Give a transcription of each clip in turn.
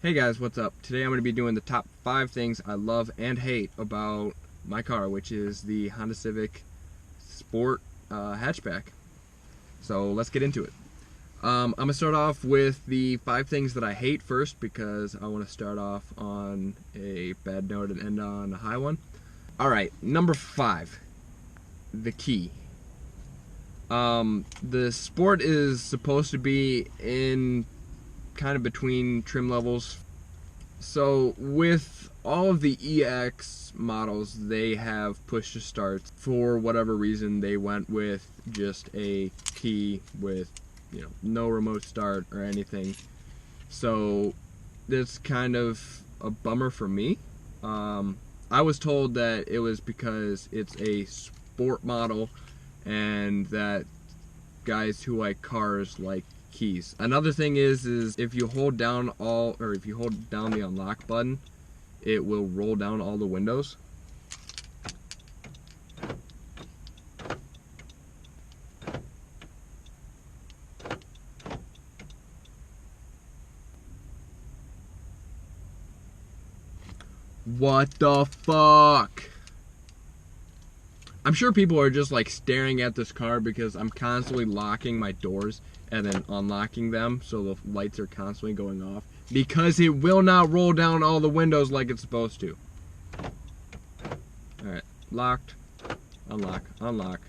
Hey guys, what's up? Today I'm going to be doing the top 5 things I love and hate about my car, which is the Honda Civic Sport hatchback. So let's get into it. I'm going to start off with the 5 things that I hate first because I want to start off on a bad note and end on a high one. Alright, number 5, the key. The Sport is supposed to be in kind of between trim levels. So with all of the EX models, they have push to start. For whatever reason, they went with just a key with, no remote start or anything. So that's kind of a bummer for me. I was told that it was because it's a sport model and that guys who like cars like keys. Another thing is if you hold down the unlock button, it will roll down all the windows. What the fuck? I'm sure people are just like staring at this car because I'm constantly locking my doors and then unlocking them, so the lights are constantly going off because it will not roll down all the windows like it's supposed to. Alright, locked, unlock, unlock,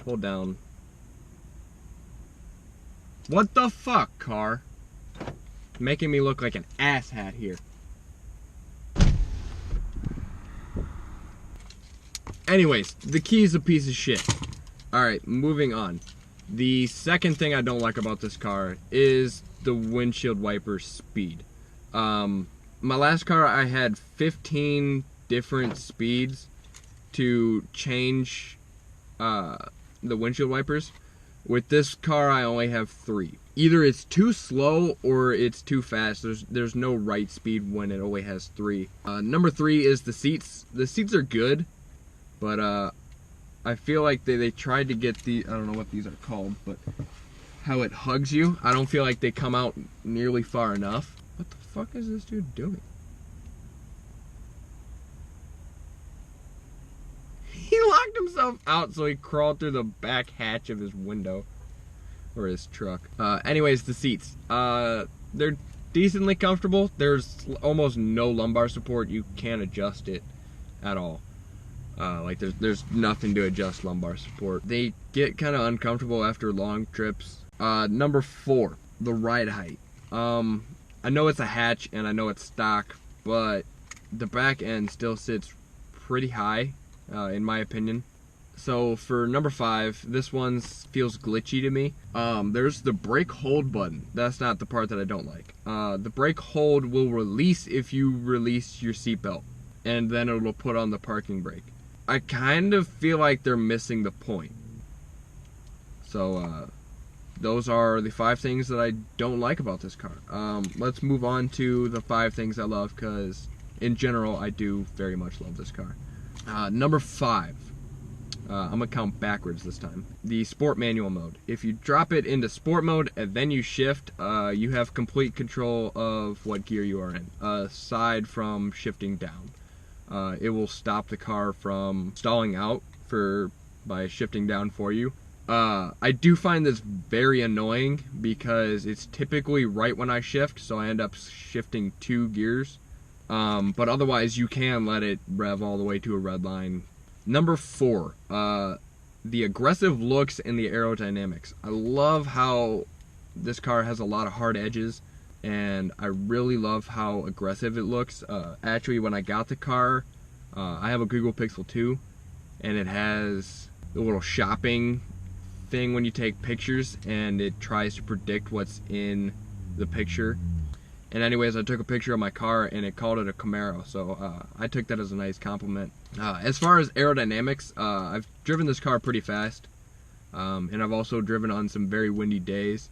hold down. What the fuck, car? Making me look like an asshat here. Anyways, the key is a piece of shit. Alright, moving on. The second thing I don't like about this car is the windshield wiper speed. My last car, I had 15 different speeds to change the windshield wipers. With this car, I only have 3. Either it's too slow or it's too fast. There's no right speed when it only has 3. Number 3 is the seats. The seats are good, but I feel like they tried to get the, I don't know what these are called, but how it hugs you. I don't feel like they come out nearly far enough. What the fuck is this dude doing? He locked himself out, so he crawled through the back hatch of his window. Or his truck. Anyways, the seats. They're decently comfortable. There's almost no lumbar support. You can't adjust it at all. Like there's nothing to adjust lumbar support. They get kind of uncomfortable after long trips. Number 4, the ride height. I know it's a hatch and I know it's stock, but the back end still sits pretty high, in my opinion. So for number 5, this one feels glitchy to me. There's the brake hold button. That's not the part that I don't like. The brake hold will release if you release your seatbelt, and then it'll put on the parking brake. I kind of feel like they're missing the point. So those are the 5 things that I don't like about this car. Let's move on to the 5 things I love, because in general I do very much love this car. Number 5, I'm gonna count backwards this time. The sport manual mode. If you drop it into sport mode and then you shift, you have complete control of what gear you are in, aside from shifting down. It will stop the car from stalling out by shifting down for you. I do find this very annoying because it's typically right when I shift, so I end up shifting 2 gears. But otherwise you can let it rev all the way to a red line. Number 4, the aggressive looks and the aerodynamics. I love how this car has a lot of hard edges, and I really love how aggressive it looks. Actually, when I got the car, I have a Google Pixel 2, and it has the little shopping thing when you take pictures, and it tries to predict what's in the picture. And anyways, I took a picture of my car, and it called it a Camaro, so I took that as a nice compliment. As far as aerodynamics, I've driven this car pretty fast, and I've also driven on some very windy days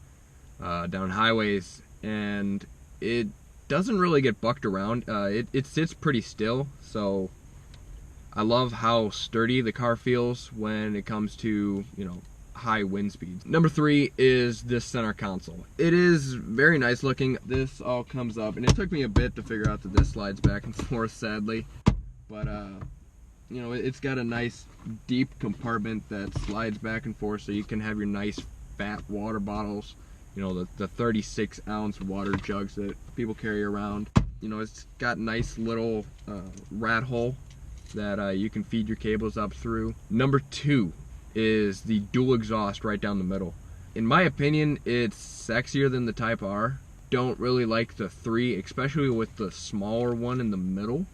down highways, and it doesn't really get bucked around. It sits pretty still, so I love how sturdy the car feels when it comes to, high wind speeds. Number 3 is this center console. It is very nice looking. This all comes up, and it took me a bit to figure out that this slides back and forth, sadly. But you know, it's got a nice deep compartment that slides back and forth, so you can have your nice fat water bottles. You know, the 36-ounce water jugs that people carry around. You know, it's got nice little rat hole that you can feed your cables up through. Number 2 is the dual exhaust right down the middle. In my opinion, it's sexier than the Type R. Don't really like the 3, especially with the smaller one in the middle.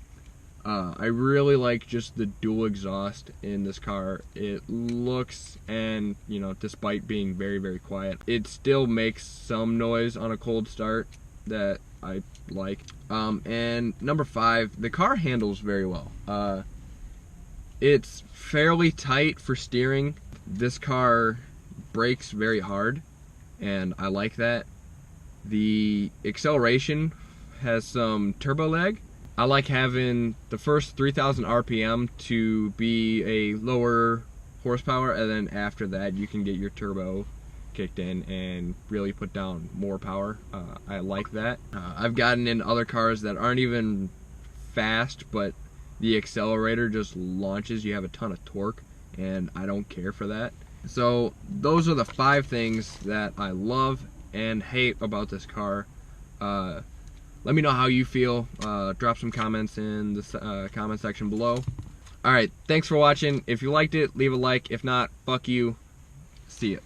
I really like just the dual exhaust in this car. It looks, and you know, despite being very, very quiet, it still makes some noise on a cold start that I like. And number 5, the car handles very well. It's fairly tight for steering. This car brakes very hard, and I like that. The acceleration has some turbo lag. I like having the first 3,000 RPM to be a lower horsepower, and then after that you can get your turbo kicked in and really put down more power. I like that. I've gotten in other cars that aren't even fast, but the accelerator just launches. You have a ton of torque, and I don't care for that. So those are the 5 things that I love and hate about this car. Let me know how you feel. Drop some comments in the comment section below. Alright, thanks for watching. If you liked it, leave a like. If not, fuck you. See ya.